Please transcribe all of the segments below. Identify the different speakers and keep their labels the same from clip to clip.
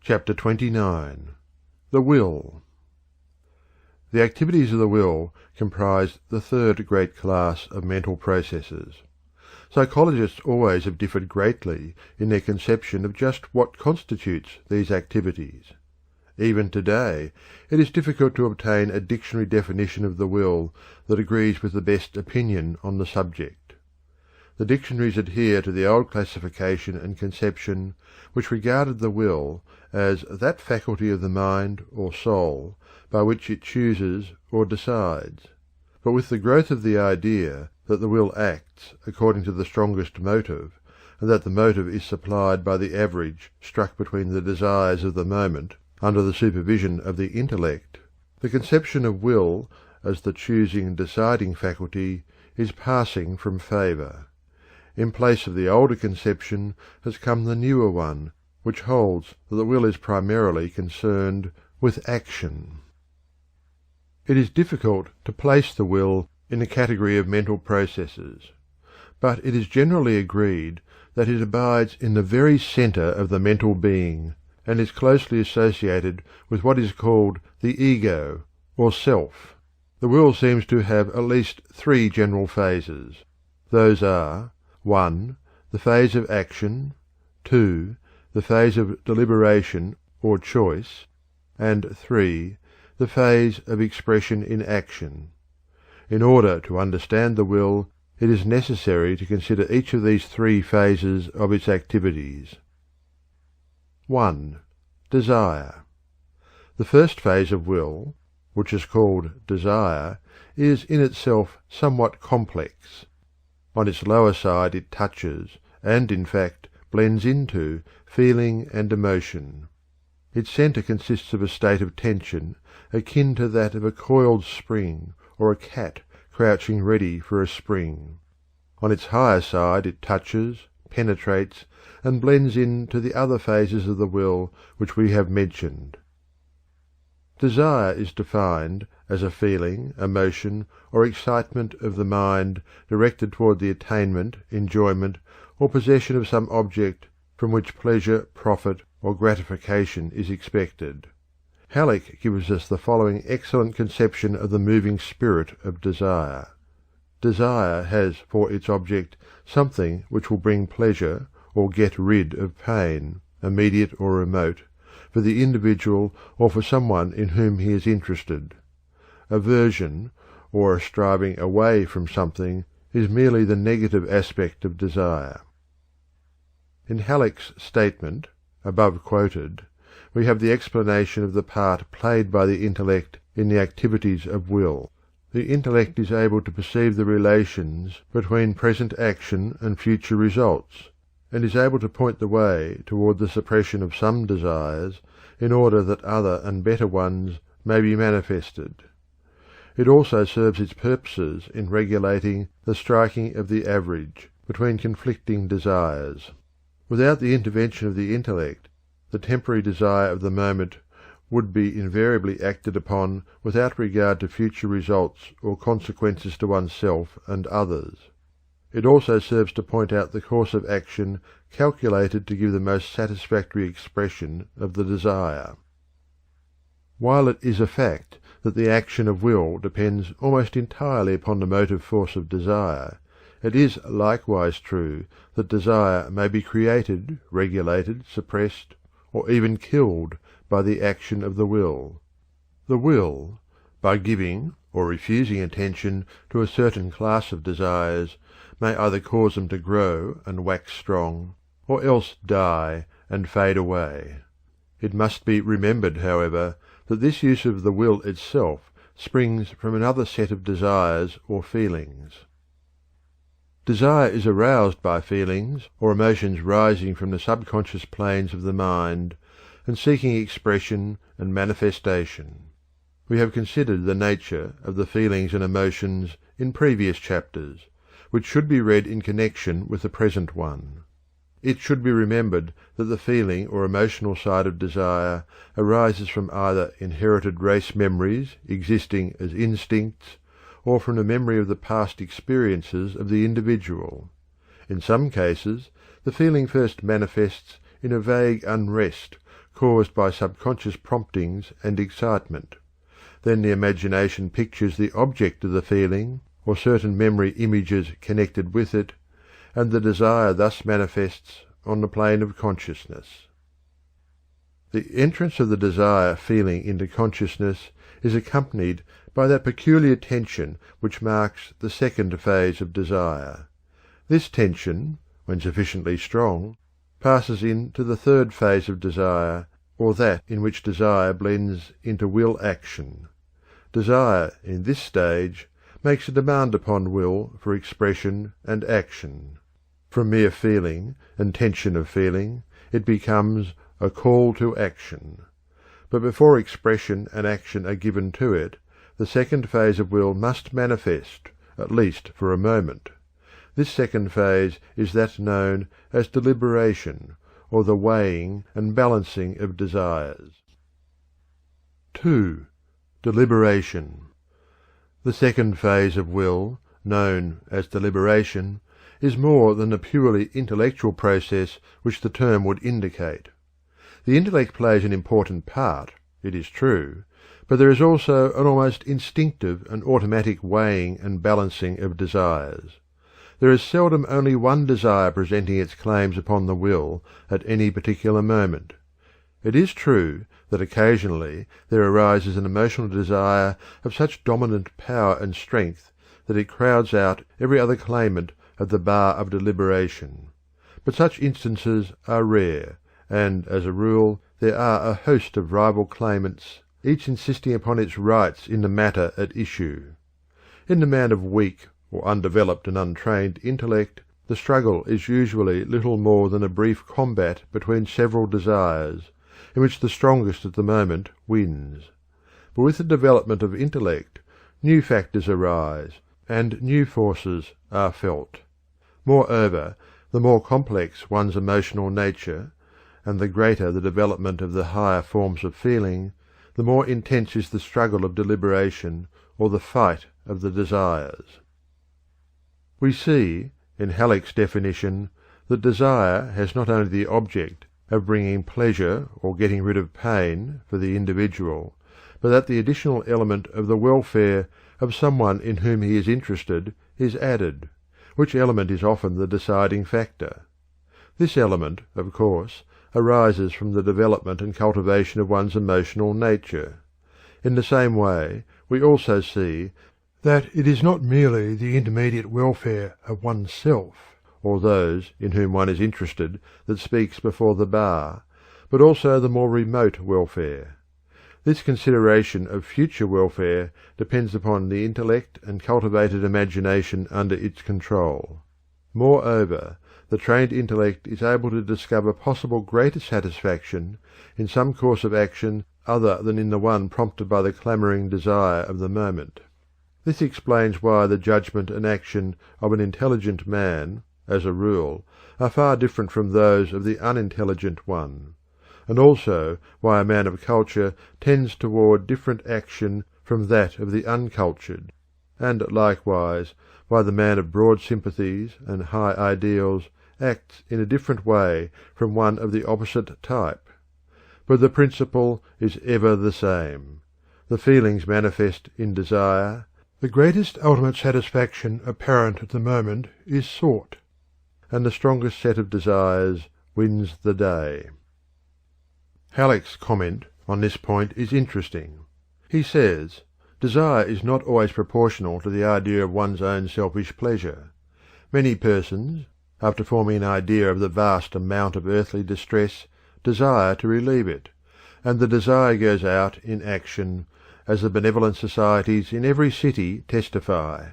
Speaker 1: Chapter 29. The Will. The activities of the will comprise the third great class of mental processes. Psychologists always have differed greatly in their conception of just what constitutes these activities. Even today it is difficult to obtain a dictionary definition of the will that agrees with the best opinion on the subject. The dictionaries adhere to the old classification and conception which regarded the will as that faculty of the mind or soul by which it chooses or decides. But with the growth of the idea that the will acts according to the strongest motive, and that the motive is supplied by the average struck between the desires of the moment under the supervision of the intellect, the conception of will as the choosing and deciding faculty is passing from favour. In place of the older conception has come the newer one, which holds that the will is primarily concerned with action. It is difficult to place the will in the category of mental processes, but it is generally agreed that it abides in the very centre of the mental being, and is closely associated with what is called the ego, or self. The will seems to have at least three general phases. Those are 1. The phase of action, 2. The phase of deliberation or choice, and 3. The phase of expression in action. In order to understand the will, it is necessary to consider each of these three phases of its activities. 1. Desire. The first phase of will, which is called desire, is in itself somewhat complex. On its lower side it touches, and in fact blends into, feeling and emotion. Its centre consists of a state of tension akin to that of a coiled spring or a cat crouching ready for a spring. On its higher side it touches, penetrates, and blends into the other phases of the will which we have mentioned. Desire is defined as a feeling, emotion, or excitement of the mind directed toward the attainment, enjoyment, or possession of some object from which pleasure, profit, or gratification is expected. Halleck gives us the following excellent conception of the moving spirit of desire. Desire has for its object something which will bring pleasure or get rid of pain, immediate or remote, for the individual or for someone in whom he is interested. Aversion, or a striving away from something, is merely the negative aspect of desire. In Halleck's statement, above quoted, we have the explanation of the part played by the intellect in the activities of will. The intellect is able to perceive the relations between present action and future results, and is able to point the way toward the suppression of some desires in order that other and better ones may be manifested. It also serves its purposes in regulating the striking of the average between conflicting desires. Without the intervention of the intellect, the temporary desire of the moment would be invariably acted upon without regard to future results or consequences to oneself and others. It also serves to point out the course of action calculated to give the most satisfactory expression of the desire. While it is a fact that the action of will depends almost entirely upon the motive force of desire, it is likewise true that desire may be created, regulated, suppressed, or even killed by the action of the will. The will, by giving or refusing attention to a certain class of desires, may either cause them to grow and wax strong, or else die and fade away. It must be remembered, however, that this use of the will itself springs from another set of desires or feelings. Desire is aroused by feelings or emotions rising from the subconscious planes of the mind and seeking expression and manifestation. We have considered the nature of the feelings and emotions in previous chapters, which should be read in connection with the present one. It should be remembered that the feeling or emotional side of desire arises from either inherited race memories existing as instincts, or from the memory of the past experiences of the individual. In some cases, the feeling first manifests in a vague unrest caused by subconscious promptings and excitement. Then the imagination pictures the object of the feeling, or certain memory images connected with it, and the desire thus manifests on the plane of consciousness. The entrance of the desire feeling into consciousness is accompanied by that peculiar tension which marks the second phase of desire. This tension, when sufficiently strong, passes into the third phase of desire, or that in which desire blends into will action. Desire, in this stage, makes a demand upon will for expression and action. From mere feeling and tension of feeling, it becomes a call to action. But before expression and action are given to it, the second phase of will must manifest, at least for a moment. This second phase is that known as deliberation, or the weighing and balancing of desires. 2. Deliberation. The second phase of will, known as deliberation, is more than the purely intellectual process which the term would indicate. The intellect plays an important part, it is true, but there is also an almost instinctive and automatic weighing and balancing of desires. There is seldom only one desire presenting its claims upon the will at any particular moment. It is true that occasionally there arises an emotional desire of such dominant power and strength that it crowds out every other claimant at the bar of deliberation. But such instances are rare, and as a rule there are a host of rival claimants, each insisting upon its rights in the matter at issue. In the man of weak or undeveloped and untrained intellect, the struggle is usually little more than a brief combat between several desires, in which the strongest at the moment wins. But with the development of intellect, new factors arise, and new forces are felt. Moreover, the more complex one's emotional nature, and the greater the development of the higher forms of feeling, the more intense is the struggle of deliberation or the fight of the desires. We see, in Halleck's definition, that desire has not only the object of bringing pleasure or getting rid of pain for the individual, but that the additional element of the welfare of someone in whom he is interested is added, which element is often the deciding factor. This element, of course, arises from the development and cultivation of one's emotional nature. In the same way, we also see that it is not merely the intermediate welfare of oneself, or those in whom one is interested, that speaks before the bar, but also the more remote welfare. This consideration of future welfare depends upon the intellect and cultivated imagination under its control. Moreover, the trained intellect is able to discover possible greater satisfaction in some course of action other than in the one prompted by the clamouring desire of the moment. This explains why the judgment and action of an intelligent man, as a rule, are far different from those of the unintelligent one, and also why a man of culture tends toward different action from that of the uncultured, and likewise why the man of broad sympathies and high ideals acts in a different way from one of the opposite type. But the principle is ever the same. The feelings manifest in desire. The greatest ultimate satisfaction apparent at the moment is sought, and the strongest set of desires wins the day. Halleck's comment on this point is interesting. He says, "Desire is not always proportional to the idea of one's own selfish pleasure. Many persons, after forming an idea of the vast amount of earthly distress, desire to relieve it, and the desire goes out in action, as the benevolent societies in every city testify.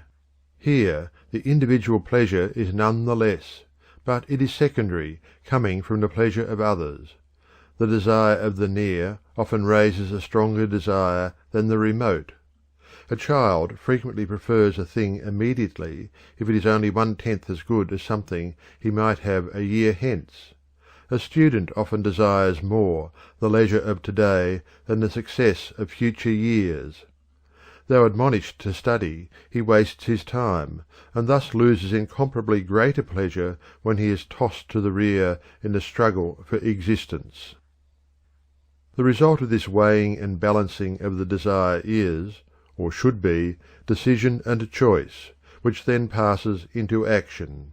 Speaker 1: Here the individual pleasure is none the less, but it is secondary, coming from the pleasure of others. The desire of the near often raises a stronger desire than the remote. A child frequently prefers a thing immediately if it is only 1/10 as good as something he might have a year hence. A student often desires more the leisure of today than the success of future years. Though admonished to study, he wastes his time, and thus loses incomparably greater pleasure when he is tossed to the rear in the struggle for existence." The result of this weighing and balancing of the desire is, or should be, decision and choice, which then passes into action.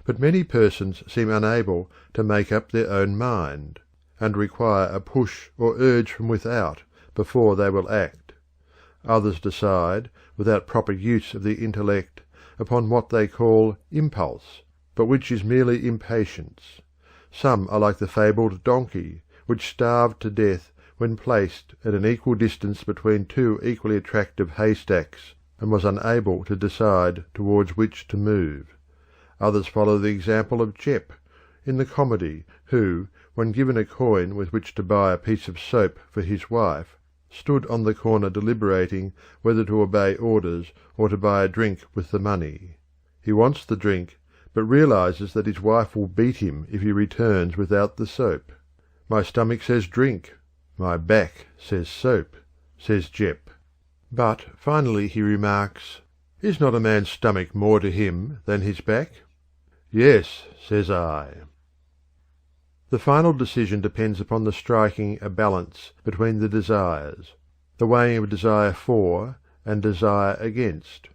Speaker 1: But many persons seem unable to make up their own mind, and require a push or urge from without before they will act. Others decide, without proper use of the intellect, upon what they call impulse, but which is merely impatience. Some are like the fabled donkey, which starved to death when placed at an equal distance between two equally attractive haystacks, and was unable to decide towards which to move. Others follow the example of Jep in the comedy, who, when given a coin with which to buy a piece of soap for his wife, stood on the corner deliberating whether to obey orders or to buy a drink with the money. He wants the drink, but realizes that his wife will beat him if he returns without the soap. "My stomach says drink, my back says soap," says Jep. But finally he remarks, "Is not a man's stomach more to him than his back?" "Yes," says I. The final decision depends upon the striking a balance between the desires, the weighing of desire for and desire against,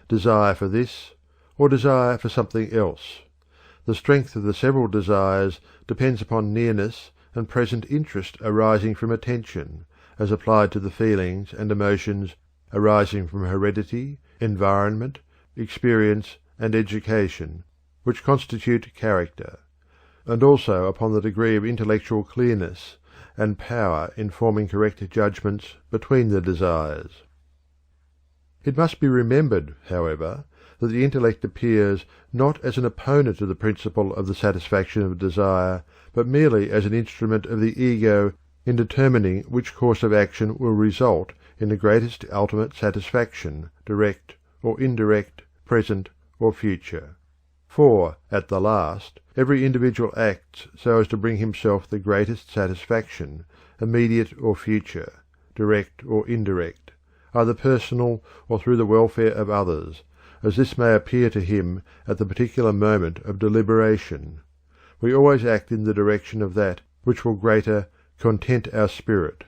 Speaker 1: desire for this or desire for something else. The strength of the several desires depends upon nearness and present interest arising from attention, as applied to the feelings and emotions arising from heredity, environment, experience, and education, which constitute character, and also upon the degree of intellectual clearness and power in forming correct judgments between the desires. It must be remembered, however, that the intellect appears not as an opponent of the principle of the satisfaction of desire, but merely as an instrument of the ego in determining which course of action will result in the greatest ultimate satisfaction, direct or indirect, present or future. For, at the last, every individual acts so as to bring himself the greatest satisfaction, immediate or future, direct or indirect, either personal or through the welfare of others, as this may appear to him at the particular moment of deliberation. We always act in the direction of that which will greater content our spirit.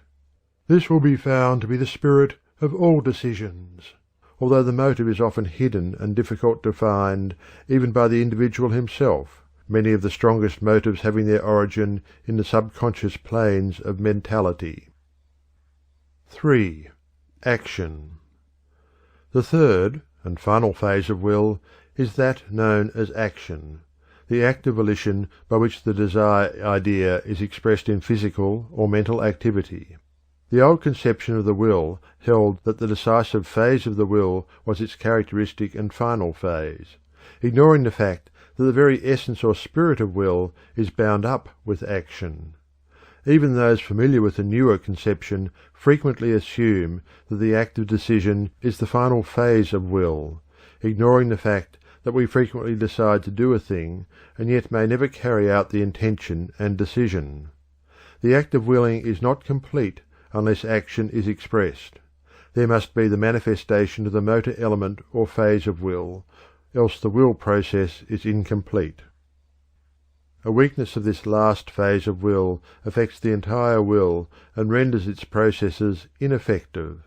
Speaker 1: This will be found to be the spirit of all decisions, although the motive is often hidden and difficult to find even by the individual himself, many of the strongest motives having their origin in the subconscious planes of mentality. 3. Action. The third and final phase of will is that known as action, the act of volition by which the desire idea is expressed in physical or mental activity. The old conception of the will held that the decisive phase of the will was its characteristic and final phase, ignoring the fact that the very essence or spirit of will is bound up with action. Even those familiar with the newer conception frequently assume that the act of decision is the final phase of will, ignoring the fact that we frequently decide to do a thing and yet may never carry out the intention and decision. The act of willing is not complete unless action is expressed. There must be the manifestation of the motor element or phase of will, else the will process is incomplete. A weakness of this last phase of will affects the entire will and renders its processes ineffective.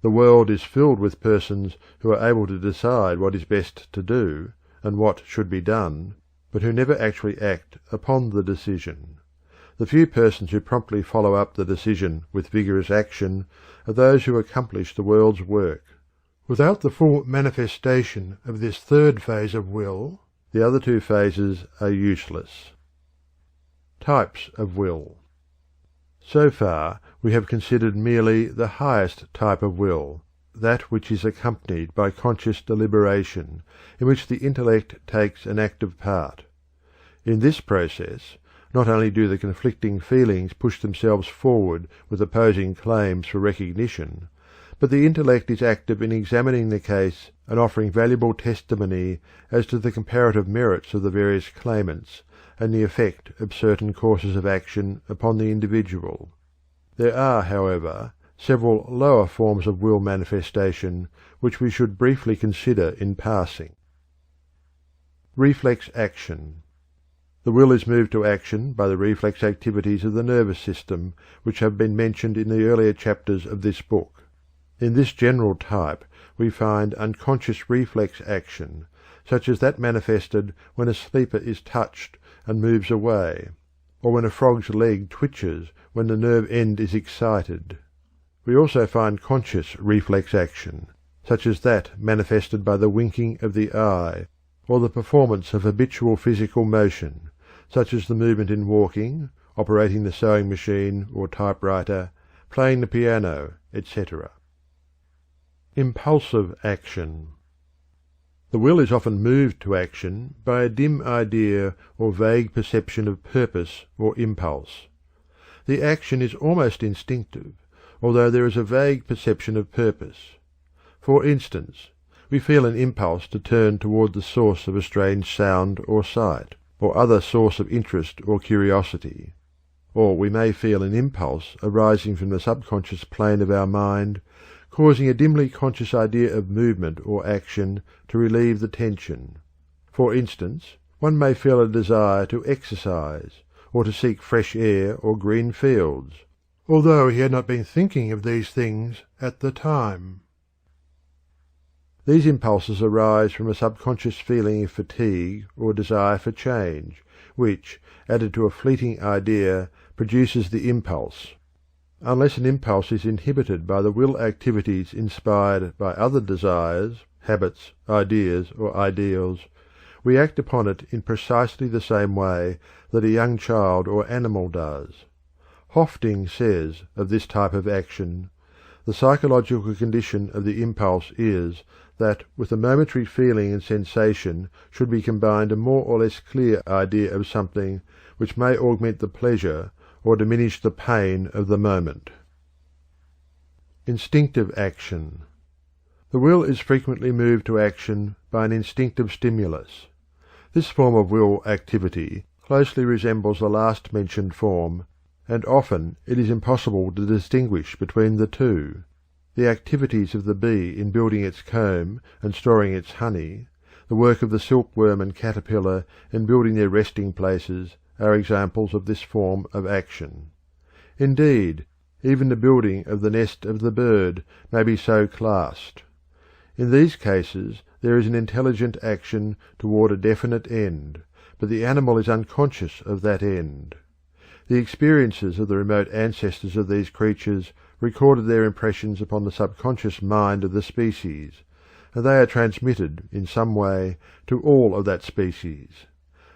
Speaker 1: The world is filled with persons who are able to decide what is best to do and what should be done, but who never actually act upon the decision. The few persons who promptly follow up the decision with vigorous action are those who accomplish the world's work. Without the full manifestation of this third phase of will, the other two phases are useless. Types of will. So far we have considered merely the highest type of will, that which is accompanied by conscious deliberation, in which the intellect takes an active part. In this process, not only do the conflicting feelings push themselves forward with opposing claims for recognition, but the intellect is active in examining the case and offering valuable testimony as to the comparative merits of the various claimants and the effect of certain courses of action upon the individual. There are, however, several lower forms of will manifestation which we should briefly consider in passing. Reflex action. The will is moved to action by the reflex activities of the nervous system, which have been mentioned in the earlier chapters of this book. In this general type we find unconscious reflex action, such as that manifested when a sleeper is touched and moves away, or when a frog's leg twitches when the nerve end is excited. We also find conscious reflex action, such as that manifested by the winking of the eye, or the performance of habitual physical motion, such as the movement in walking, operating the sewing machine or typewriter, playing the piano, etc. Impulsive action. The will is often moved to action by a dim idea or vague perception of purpose or impulse. The action is almost instinctive, although there is a vague perception of purpose. For instance, we feel an impulse to turn toward the source of a strange sound or sight, or other source of interest or curiosity. Or we may feel an impulse arising from the subconscious plane of our mind, causing a dimly conscious idea of movement or action to relieve the tension. For instance, one may feel a desire to exercise, or to seek fresh air or green fields, although he had not been thinking of these things at the time. These impulses arise from a subconscious feeling of fatigue or desire for change, which, added to a fleeting idea, produces the impulse. Unless an impulse is inhibited by the will activities inspired by other desires, habits, ideas, or ideals, we act upon it in precisely the same way that a young child or animal does. Hofting says of this type of action, "The psychological condition of the impulse is that with the momentary feeling and sensation should be combined a more or less clear idea of something which may augment the pleasure or diminish the pain of the moment." Instinctive action. The will is frequently moved to action by an instinctive stimulus. This form of will activity closely resembles the last mentioned form, and often it is impossible to distinguish between the two. The activities of the bee in building its comb and storing its honey, the work of the silkworm and caterpillar in building their resting places, are examples of this form of action. Indeed, even the building of the nest of the bird may be so classed. In these cases there is an intelligent action toward a definite end, but the animal is unconscious of that end. The experiences of the remote ancestors of these creatures recorded their impressions upon the subconscious mind of the species, and they are transmitted in some way to all of that species.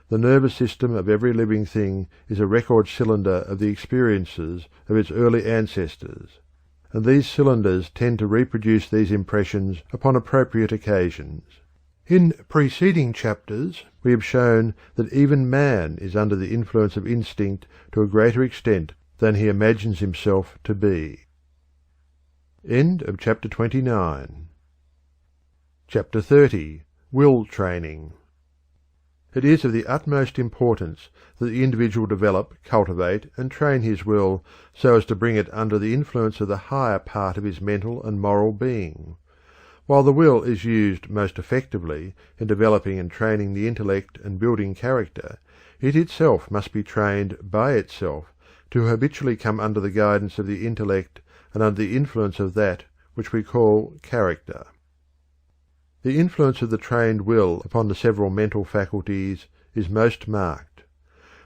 Speaker 1: The nervous system of every living thing is a record cylinder of the experiences of its early ancestors, and these cylinders tend to reproduce these impressions upon appropriate occasions. In preceding chapters we have shown that even man is under the influence of instinct to a greater extent than he imagines himself to be. End of chapter 29. Chapter 30. Will Training. It is of the utmost importance that the individual develop, cultivate, and train his will so as to bring it under the influence of the higher part of his mental and moral being. While the will is used most effectively in developing and training the intellect and building character, it itself must be trained by itself to habitually come under the guidance of the intellect and under the influence of that which we call character. The influence of the trained will upon the several mental faculties is most marked.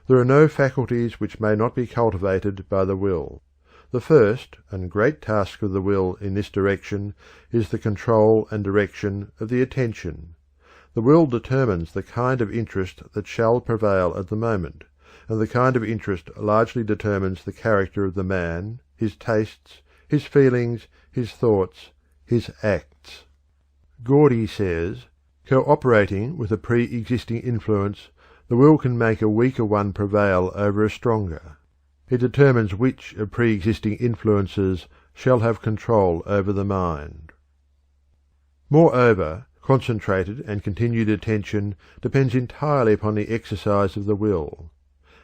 Speaker 1: There are no faculties which may not be cultivated by the will. The first and great task of the will in this direction is the control and direction of the attention. The will determines the kind of interest that shall prevail at the moment, and the kind of interest largely determines the character of the man, his tastes, his feelings, his thoughts, his acts. Gordy says, "Co-operating with a pre-existing influence, the will can make a weaker one prevail over a stronger. It determines which of pre-existing influences shall have control over the mind." Moreover, concentrated and continued attention depends entirely upon the exercise of the will.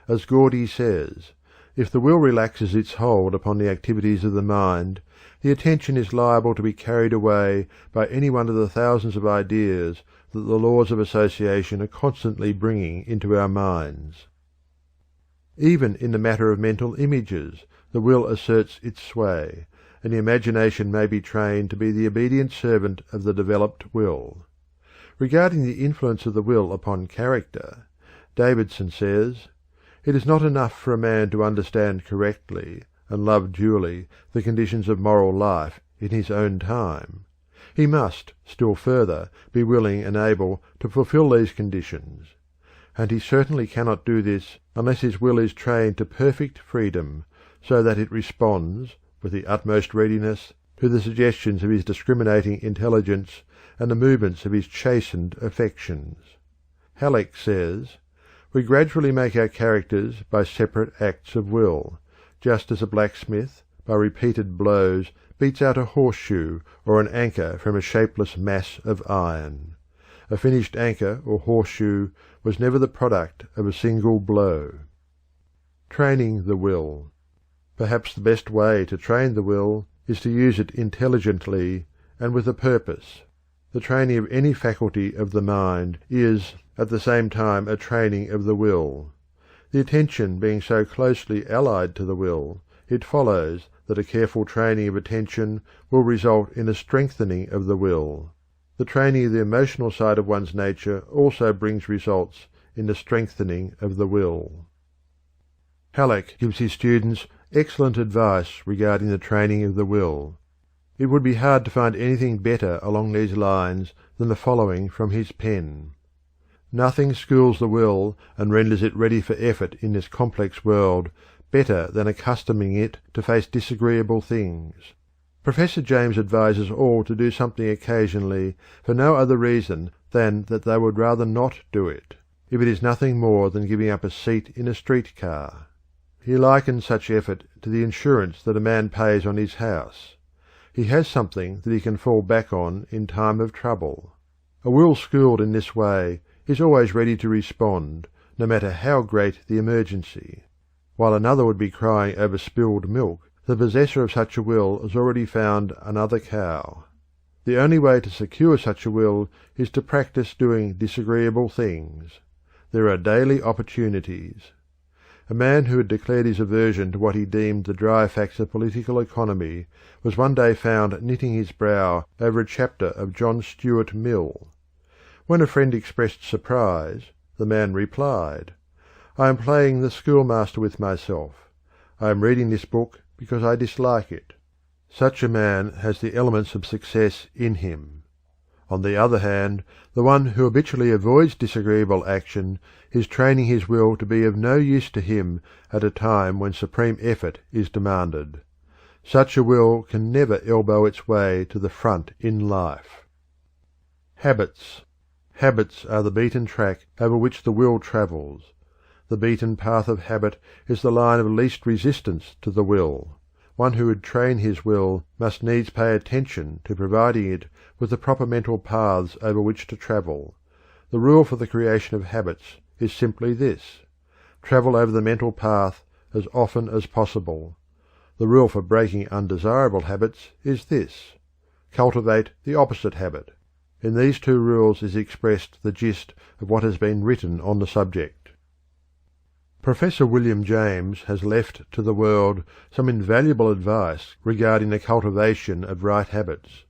Speaker 1: As Gordy says, if the will relaxes its hold upon the activities of the mind, the attention is liable to be carried away by any one of the thousands of ideas that the laws of association are constantly bringing into our minds. Even in the matter of mental images, the will asserts its sway, and the imagination may be trained to be the obedient servant of the developed will. Regarding the influence of the will upon character, Davidson says, "It is not enough for a man to understand correctly and love duly the conditions of moral life in his own time. He must, still further, be willing and able to fulfil these conditions. And he certainly cannot do this unless his will is trained to perfect freedom, so that it responds, with the utmost readiness, to the suggestions of his discriminating intelligence and the movements of his chastened affections." Halleck says, "We gradually make our characters by separate acts of will, just as a blacksmith, by repeated blows, beats out a horseshoe or an anchor from a shapeless mass of iron. A finished anchor or horseshoe was never the product of a single blow." Training the will. Perhaps the best way to train the will is to use it intelligently and with a purpose. The training of any faculty of the mind is at the same time a training of the will. The attention being so closely allied to the will, it follows that a careful training of attention will result in a strengthening of the will. The training of the emotional side of one's nature also brings results in the strengthening of the will. Halleck gives his students excellent advice regarding the training of the will. It would be hard to find anything better along these lines than the following from his pen. "Nothing schools the will and renders it ready for effort in this complex world better than accustoming it to face disagreeable things. Professor James advises all to do something occasionally for no other reason than that they would rather not do it, if it is nothing more than giving up a seat in a street car. He likens such effort to the insurance that a man pays on his house. He has something that he can fall back on in time of trouble. A will schooled in this way is always ready to respond, no matter how great the emergency. While another would be crying over spilled milk, the possessor of such a will has already found another cow. The only way to secure such a will is to practice doing disagreeable things. There are daily opportunities." A man who had declared his aversion to what he deemed the dry facts of political economy was one day found knitting his brow over a chapter of John Stuart Mill. When a friend expressed surprise, the man replied, "I am playing the schoolmaster with myself. I am reading this book because I dislike it." Such a man has the elements of success in him. On the other hand, the one who habitually avoids disagreeable action is training his will to be of no use to him at a time when supreme effort is demanded. Such a will can never elbow its way to the front in life. Habits. Habits are the beaten track over which the will travels. The beaten path of habit is the line of least resistance to the will. One who would train his will must needs pay attention to providing it with the proper mental paths over which to travel. The rule for the creation of habits is simply this: travel over the mental path as often as possible. The rule for breaking undesirable habits is this: cultivate the opposite habit. In these two rules is expressed the gist of what has been written on the subject. Professor William James has left to the world some invaluable advice regarding the cultivation of right habits.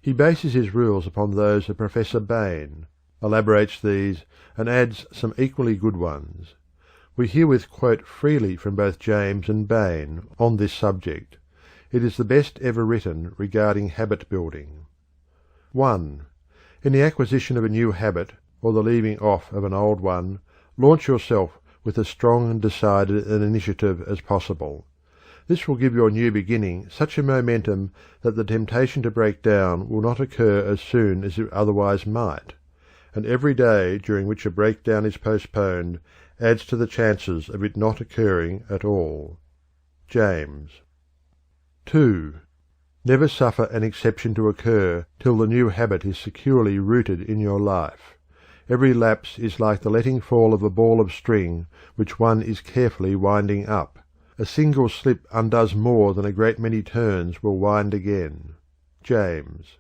Speaker 1: He bases his rules upon those of Professor Bain, elaborates these, and adds some equally good ones. We herewith quote freely from both James and Bain on this subject. It is the best ever written regarding habit building. 1. In the acquisition of a new habit, or the leaving off of an old one, launch yourself with as strong and decided an initiative as possible. This will give your new beginning such a momentum that the temptation to break down will not occur as soon as it otherwise might, and every day during which a breakdown is postponed adds to the chances of it not occurring at all. James. 2. Never suffer an exception to occur till the new habit is securely rooted in your life. Every lapse is like the letting fall of a ball of string which one is carefully winding up. A single slip undoes more than a great many turns will wind again. James.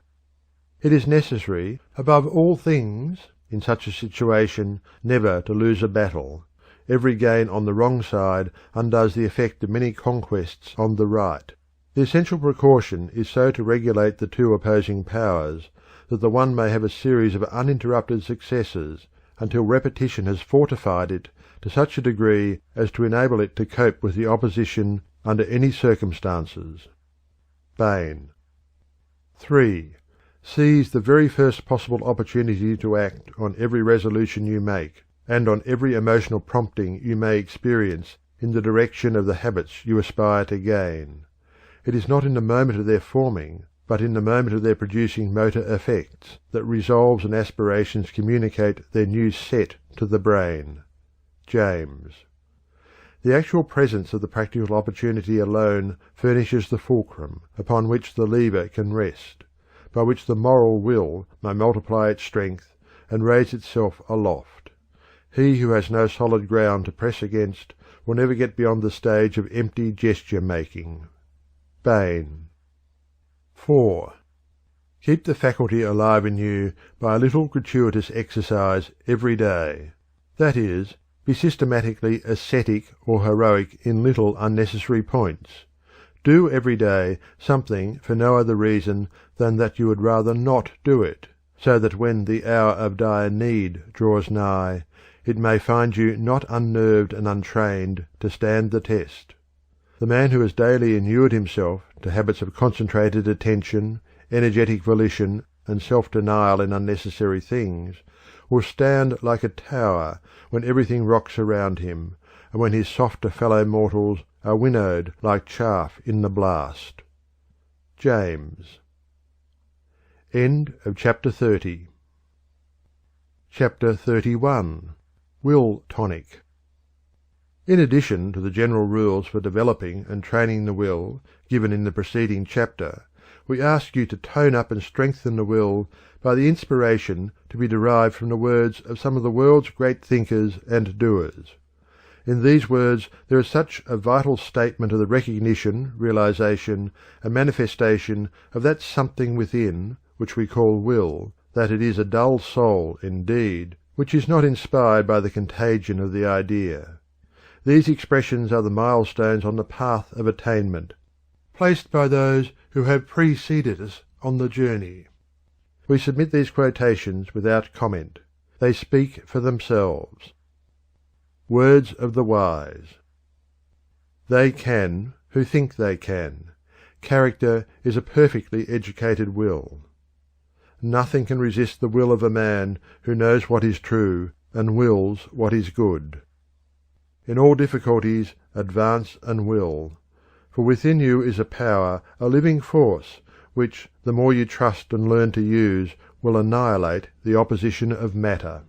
Speaker 1: It is necessary, above all things, in such a situation, never to lose a battle. Every gain on the wrong side undoes the effect of many conquests on the right. The essential precaution is so to regulate the two opposing powers that the one may have a series of uninterrupted successes until repetition has fortified it to such a degree as to enable it to cope with the opposition under any circumstances. Bain. 3. Seize the very first possible opportunity to act on every resolution you make, and on every emotional prompting you may experience in the direction of the habits you aspire to gain. It is not in the moment of their forming, but in the moment of their producing motor effects, that resolves and aspirations communicate their new set to the brain. James. The actual presence of the practical opportunity alone furnishes the fulcrum upon which the lever can rest, by which the moral will may multiply its strength and raise itself aloft. He who has no solid ground to press against will never get beyond the stage of empty gesture-making. Bain. 4. Keep the faculty alive in you by a little gratuitous exercise every day. That is, be systematically ascetic or heroic in little unnecessary points. Do every day something for no other reason than that you would rather not do it, so that when the hour of dire need draws nigh, it may find you not unnerved and untrained to stand the test. The man who has daily inured himself to habits of concentrated attention, energetic volition, and self-denial in unnecessary things, will stand like a tower when everything rocks around him, and when his softer fellow-mortals are winnowed like chaff in the blast. James. End of chapter 30. Chapter 31. Will-Tonic. In addition to the general rules for developing and training the will given in the preceding chapter, we ask you to tone up and strengthen the will by the inspiration to be derived from the words of some of the world's great thinkers and doers. In these words there is such a vital statement of the recognition, realization, and manifestation of that something within, which we call will, that it is a dull soul, indeed, which is not inspired by the contagion of the idea. These expressions are the milestones on the path of attainment, placed by those who have preceded us on the journey. We submit these quotations without comment. They speak for themselves. Words of the wise. They can who think they can. Character is a perfectly educated will. Nothing can resist the will of a man who knows what is true and wills what is good. In all difficulties advance and will, for within you is a power, a living force, which, the more you trust and learn to use, will annihilate the opposition of matter.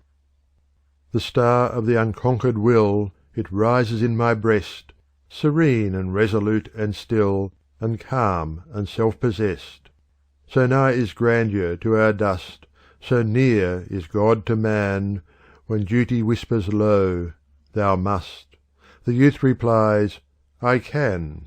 Speaker 1: The star of the unconquered will, it rises in my breast, serene and resolute and still, and calm and self-possessed. So nigh is grandeur to our dust, so near is God to man, when duty whispers low, thou must. The youth replies, I can.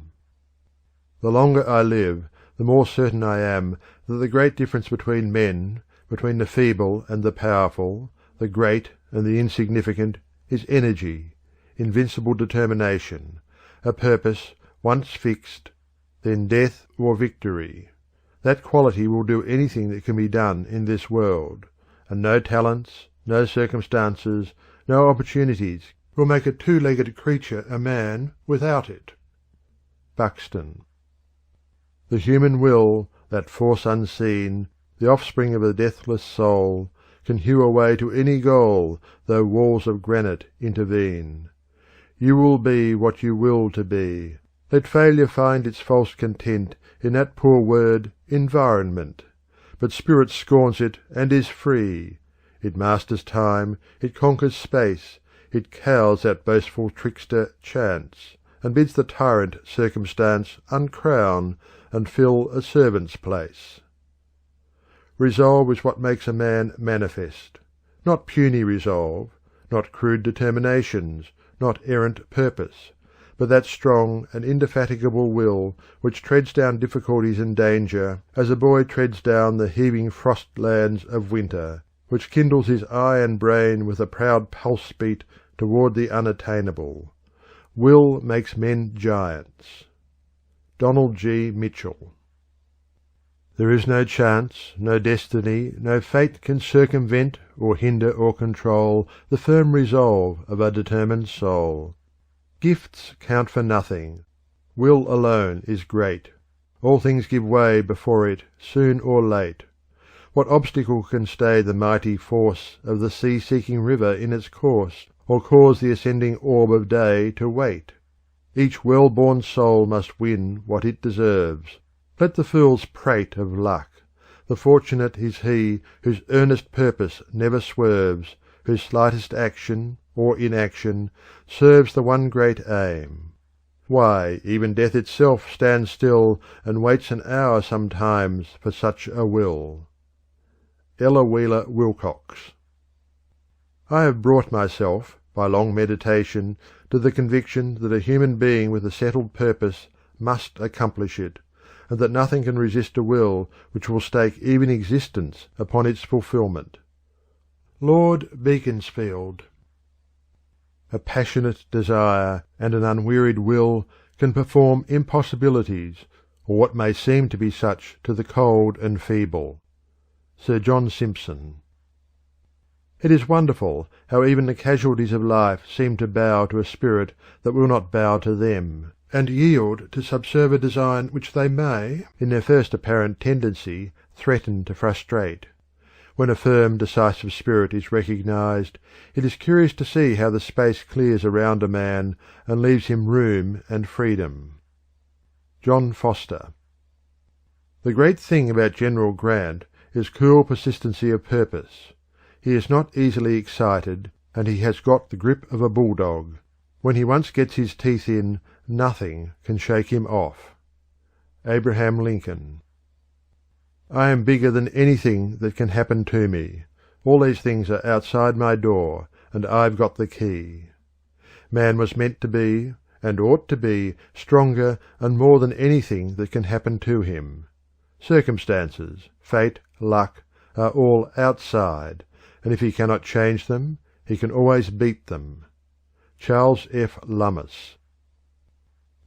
Speaker 1: The longer I live, the more certain I am that the great difference between men, between the feeble and the powerful, the great and the insignificant, is energy, invincible determination, a purpose once fixed, then death or victory. That quality will do anything that can be done in this world, and no talents, no circumstances, no opportunities will make a two-legged creature a man without it. Buxton. The human will, that force unseen, the offspring of a deathless soul, can hew a way to any goal, though walls of granite intervene. You will be what you will to be. Let failure find its false content in that poor word, environment. But spirit scorns it and is free. It masters time, it conquers space, it cowes that boastful trickster chance, and bids the tyrant circumstance uncrown and fill a servant's place. Resolve is what makes a man manifest, not puny resolve, not crude determinations, not errant purpose, but that strong and indefatigable will which treads down difficulties and danger as a boy treads down the heaving frost lands of winter, which kindles his eye and brain with a proud pulse-beat toward the unattainable. Will makes men giants. Donald G. Mitchell. There is no chance, no destiny, no fate can circumvent or hinder or control the firm resolve of a determined soul. Gifts count for nothing. Will alone is great. All things give way before it, soon or late. What obstacle can stay the mighty force of the sea-seeking river in its course, or cause the ascending orb of day to wait? Each well-born soul must win what it deserves. Let the fools prate of luck. The fortunate is he whose earnest purpose never swerves, whose slightest action, or inaction, serves the one great aim. Why, even death itself stands still and waits an hour sometimes for such a will. Ella Wheeler Wilcox. I have brought myself, by long meditation, to the conviction that a human being with a settled purpose must accomplish it, and that nothing can resist a will which will stake even existence upon its fulfilment. Lord Beaconsfield. A passionate desire and an unwearied will can perform impossibilities, or what may seem to be such to the cold and feeble. Sir John Simpson. It is wonderful how even the casualties of life seem to bow to a spirit that will not bow to them, and yield to subserve a design which they may, in their first apparent tendency, threaten to frustrate. When a firm, decisive spirit is recognized, it is curious to see how the space clears around a man and leaves him room and freedom. John Foster. The great thing about General Grant is cool persistency of purpose. He is not easily excited, and he has got the grip of a bulldog. When he once gets his teeth in, nothing can shake him off. Abraham Lincoln. I am bigger than anything that can happen to me. All these things are outside my door, and I've got the key. Man was meant to be, and ought to be, stronger and more than anything that can happen to him. Circumstances, fate, luck, are all outside, and if he cannot change them, he can always beat them. Charles F. Lummis.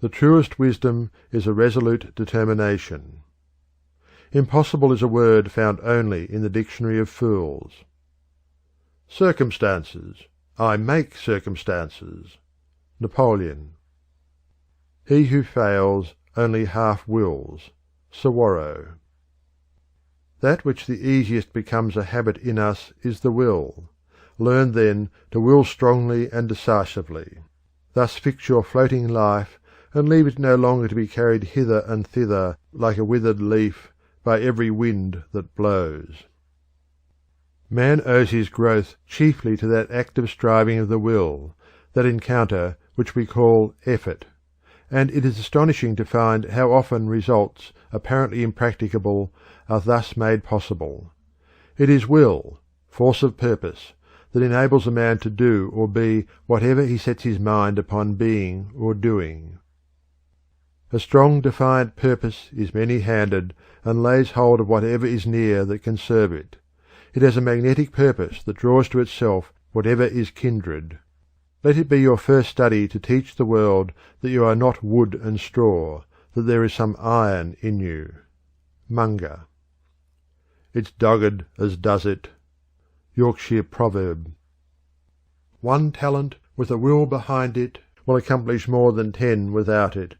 Speaker 1: The truest wisdom is a resolute determination. Impossible is a word found only in the dictionary of fools. Circumstances. I make circumstances. Napoleon. He who fails only half wills. Saguaro. That which the easiest becomes a habit in us is the will. Learn then to will strongly and decisively. Thus fix your floating life, and leave it no longer to be carried hither and thither like a withered leaf by every wind that blows. Man owes his growth chiefly to that active striving of the will, that encounter which we call effort, and it is astonishing to find how often results apparently impracticable are thus made possible. It is will, force of purpose, that enables a man to do or be whatever he sets his mind upon being or doing. A strong defiant purpose is many-handed and lays hold of whatever is near that can serve it. It has a magnetic purpose that draws to itself whatever is kindred. Let it be your first study to teach the world that you are not wood and straw, that there is some iron in you. Munger. It's dogged as does it. Yorkshire Proverb. One talent with a will behind it will accomplish more than 10 without it,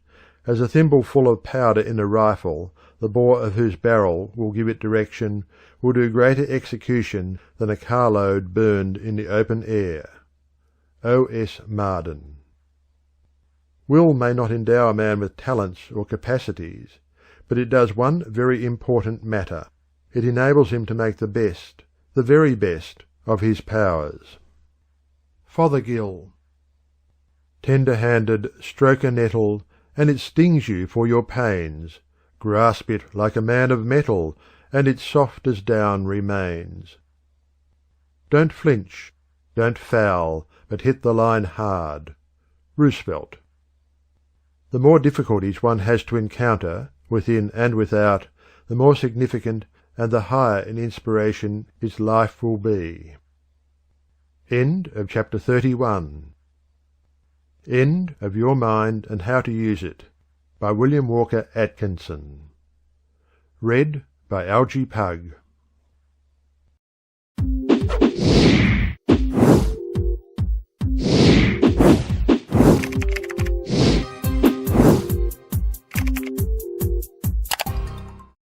Speaker 1: as a thimbleful of powder in a rifle, the bore of whose barrel will give it direction, will do greater execution than a carload burned in the open air. O. S. Marden. Will may not endow a man with talents or capacities, but it does one very important matter. It enables him to make the best, the very best, of his powers. Fothergill. Tender-handed, stroke a nettle, and it stings you for your pains. Grasp it like a man of metal, and it soft as down remains. Don't flinch, don't foul, but hit the line hard. Roosevelt. The more difficulties one has to encounter, within and without, the more significant and the higher in inspiration its life will be. End of chapter 31. End of Your Mind and How to Use It by William Walker Atkinson. Read by Algie Pug.